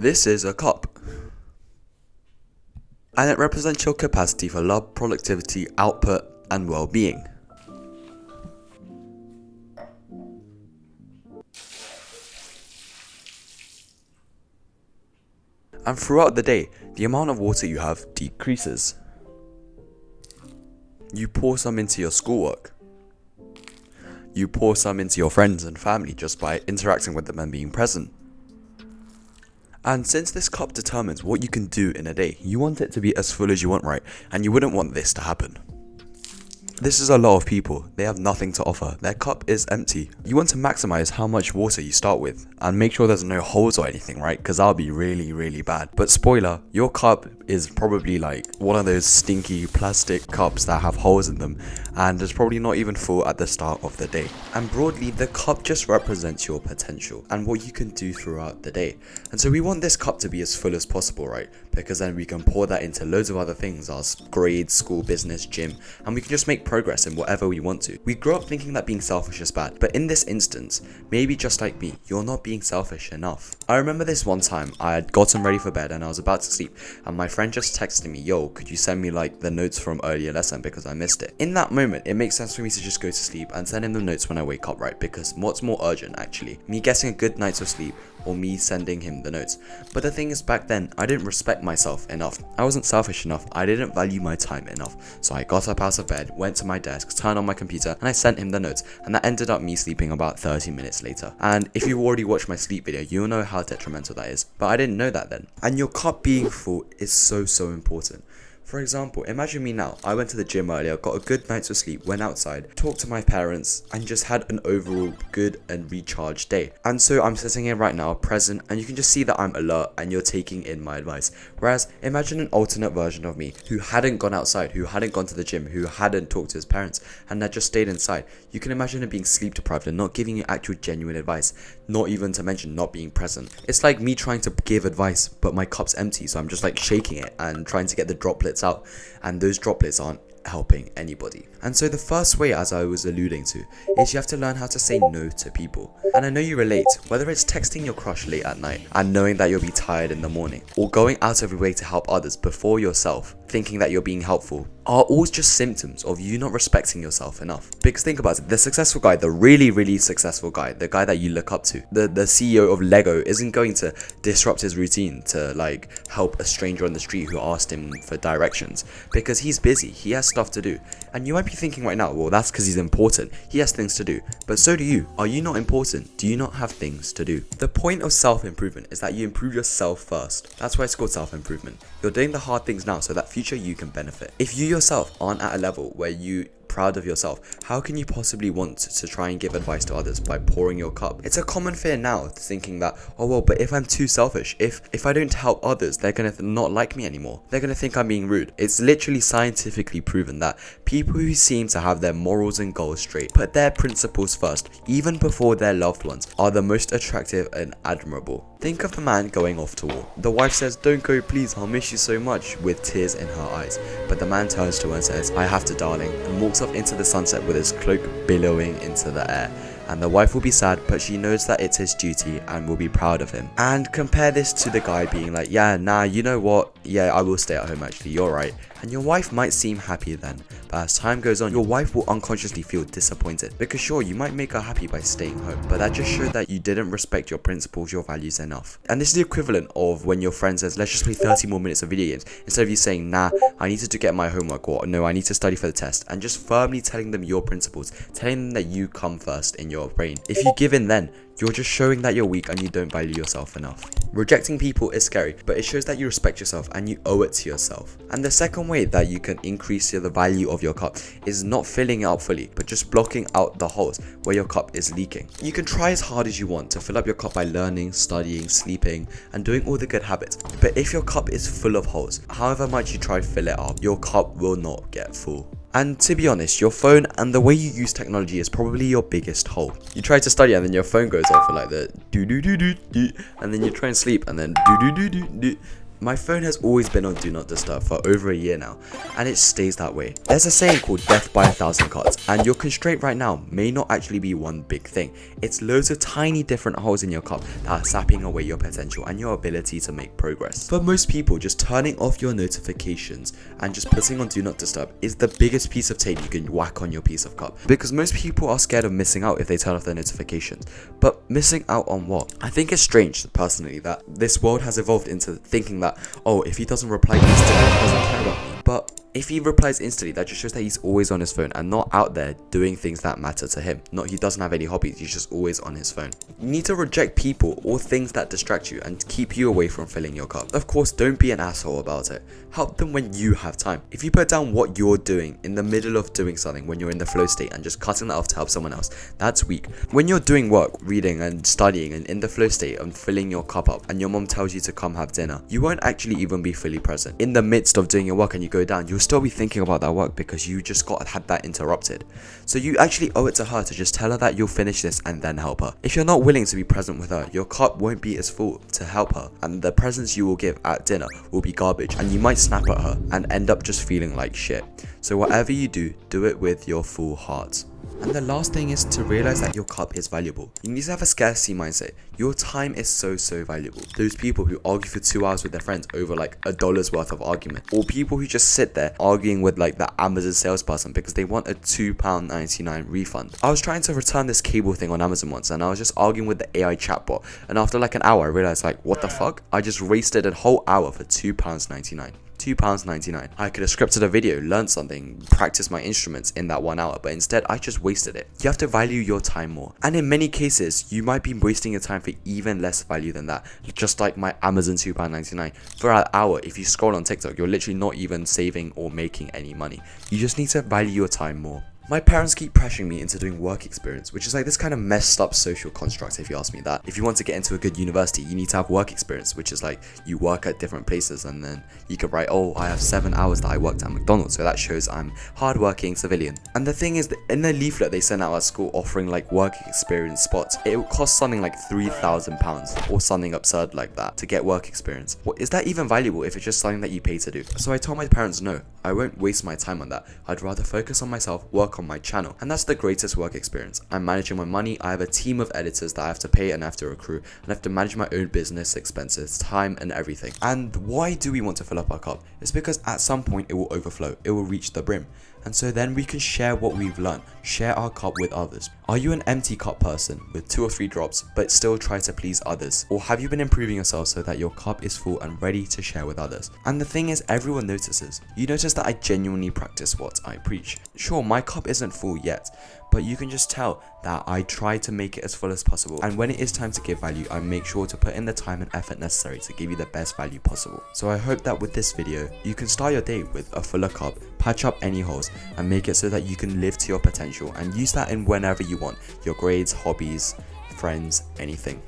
This is a cup, and it represents your capacity for love, productivity, output, and well-being. And throughout the day, the amount of water you have decreases. You pour some into your schoolwork. You pour some into your friends and family just by interacting with them and being present. And since this cup determines what you can do in a day, you want it to be as full as you want, right? And you wouldn't want this to happen. This is a lot of people. They have nothing to offer. Their cup is empty. You want to maximize how much water you start with and make sure there's no holes or anything, right? Because that'll be really, really bad. But spoiler, your cup is probably like one of those stinky plastic cups that have holes in them, and it's probably not even full at the start of the day. And broadly, the cup just represents your potential and what you can do throughout the day. And so we want this cup to be as full as possible, right? Because then we can pour that into loads of other things, our grades, school, business, gym, and we can just make progress in whatever we want to. We grew up thinking that being selfish is bad, but in this instance, maybe just like me, you're not being selfish enough. I remember this one time, I had gotten ready for bed and I was about to sleep, and my friend just texted me, yo, could you send me like the notes from earlier lesson because I missed it. In that moment, it makes sense for me to just go to sleep and send him the notes when I wake up, right? Because what's more urgent actually? Me getting a good night's of sleep or me sending him the notes? But the thing is, back then, I didn't respect myself enough. I wasn't selfish enough. I didn't value my time enough. So I got up out of bed, went to my desk, turned on my computer, and I sent him the notes. And that ended up me sleeping about 30 minutes later. And if you already watched my sleep video, you'll know how detrimental that is. But I didn't know that then. And your cup being full is so important. For example, imagine me now. I went to the gym earlier, got a good night's of sleep, went outside, talked to my parents, and just had an overall good and recharged day. And so I'm sitting here right now, present, and you can just see that I'm alert and you're taking in my advice. Whereas, imagine an alternate version of me who hadn't gone outside, who hadn't gone to the gym, who hadn't talked to his parents, and had just stayed inside. You can imagine him being sleep deprived and not giving you actual genuine advice, not even to mention not being present. It's like me trying to give advice, but my cup's empty, so I'm just like shaking it and trying to get the droplets out, and those droplets aren't helping anybody. And so the first way, as I was alluding to, is you have to learn how to say no to people. And I know you relate, whether it's texting your crush late at night and knowing that you'll be tired in the morning, or going out of your way to help others before yourself, thinking that you're being helpful, are all just symptoms of you not respecting yourself enough. Because think about it, the successful guy, the really successful guy, the guy that you look up to, the CEO of Lego isn't going to disrupt his routine to like help a stranger on the street who asked him for directions, because he's busy, he has stuff to do. And you might be thinking right now, well, that's because he's important, he has things to do. But so do you. Are you not important? Do you not have things to do? The point of self-improvement is that you improve yourself first. That's why it's called self-improvement. You're doing the hard things now so that future you can benefit. If you yourself aren't at a level where you proud of yourself, how can you possibly want to try and give advice to others by pouring your cup? It's a common fear now, thinking that, oh well, but if I'm too selfish, if I don't help others, they're gonna not like me anymore. They're gonna think I'm being rude. It's literally scientifically proven that people who seem to have their morals and goals straight, put their principles first, even before their loved ones, are the most attractive and admirable. Think of the man going off to war. The wife says, don't go please, I'll miss you so much, with tears in her eyes. But the man turns to her and says, I have to darling, and walks off into the sunset with his cloak billowing into the air. And the wife will be sad, but she knows that it's his duty and will be proud of him. And compare this to the guy being like, yeah, nah, you know what, yeah, I will stay at home actually, you're right. And your wife might seem happy then, but as time goes on, your wife will unconsciously feel disappointed. Because sure, you might make her happy by staying home, but that just showed that you didn't respect your principles, your values enough. And this is the equivalent of when your friend says, let's just play 30 more minutes of video games, instead of you saying, nah, I need to get my homework, or no, I need to study for the test, and just firmly telling them your principles, telling them that you come first in your brain. If you give in then, you're just showing that you're weak and you don't value yourself enough. Rejecting people is scary, but it shows that you respect yourself and you owe it to yourself. And the second way that you can increase the value of your cup is not filling it up fully, but just blocking out the holes where your cup is leaking. You can try as hard as you want to fill up your cup by learning, studying, sleeping, and doing all the good habits. But if your cup is full of holes, however much you try to fill it up, your cup will not get full. And to be honest, your phone and the way you use technology is probably your biggest hole. You try to study and then your phone goes off for like the do do do do do, and then you try and sleep and then do do do do do. My phone has always been on Do Not Disturb for over a year now, and it stays that way. There's a saying called death by 1,000 cuts, and your constraint right now may not actually be one big thing. It's loads of tiny different holes in your cup that are sapping away your potential and your ability to make progress. For most people, just turning off your notifications and just putting on Do Not Disturb is the biggest piece of tape you can whack on your piece of cup, because most people are scared of missing out if they turn off their notifications. But missing out on what? I think it's strange, personally, that this world has evolved into thinking that, oh, if he doesn't reply instantly, he doesn't care about me. But if he replies instantly, that just shows that he's always on his phone and not out there doing things that matter to him. He doesn't have any hobbies, he's just always on his phone. You need to reject people or things that distract you and keep you away from filling your cup. Of course, don't be an asshole about it. Help them when you have time. If you put down what you're doing in the middle of doing something when you're in the flow state and just cutting that off to help someone else, that's weak. When you're doing work, reading and studying and in the flow state and filling your cup up and your mom tells you to come have dinner, you won't actually even be fully present. In the midst of doing your work and you go down, you'll still be thinking about that work because you just had that interrupted. So you actually owe it to her to just tell her that you'll finish this and then help her. If you're not willing to be present with her, your cup won't be as full to help her, and the presents you will give at dinner will be garbage, and you might snap at her and end up just feeling like shit. So whatever you do, do it with your full heart. And the last thing is to realize that your cup is valuable. You need to have a scarcity mindset. Your time is so valuable. Those people who argue for 2 hours with their friends over like $1 worth of argument, or people who just sit there arguing with like the Amazon salesperson because they want a £2.99 refund. I was trying to return this cable thing on Amazon once, and I was just arguing with the AI chatbot, and after like an hour I realized, like, what the fuck? I just wasted a whole hour for £2.99. £2.99. I could have scripted a video, learned something, practiced my instruments in that 1 hour, but instead I just wasted it. You have to value your time more. And in many cases, you might be wasting your time for even less value than that. Just like my Amazon £2.99. For an hour, if you scroll on TikTok, you're literally not even saving or making any money. You just need to value your time more. My parents keep pressuring me into doing work experience, which is like this kind of messed up social construct, if you ask me that. If you want to get into a good university, you need to have work experience, which is like you work at different places and then you can write, oh, I have 7 hours that I worked at McDonald's, so that shows I'm hardworking civilian. And the thing is that in the leaflet they sent out at school offering like work experience spots, it would cost something like £3,000 or something absurd like that to get work experience. What is that even valuable if it's just something that you pay to do? So I told my parents, no, I won't waste my time on that. I'd rather focus on myself, work on my channel, and that's the greatest work experience. I'm managing my money, I have a team of editors that I have to pay and I have to recruit, and I have to manage my own business expenses, time and everything. And why do we want to fill up our cup? It's because at some point it will overflow, it will reach the brim. And so then we can share what we've learned, share our cup with others. Are you an empty cup person with 2 or 3 drops but still try to please others? Or have you been improving yourself so that your cup is full and ready to share with others? And the thing is, everyone notices. You notice that I genuinely practice what I preach. Sure, my cup isn't full yet, but you can just tell that I try to make it as full as possible, and when it is time to give value, I make sure to put in the time and effort necessary to give you the best value possible. So I hope that with this video, you can start your day with a fuller cup, patch up any holes, and make it so that you can live to your potential and use that in whenever you want, your grades, hobbies, friends, anything.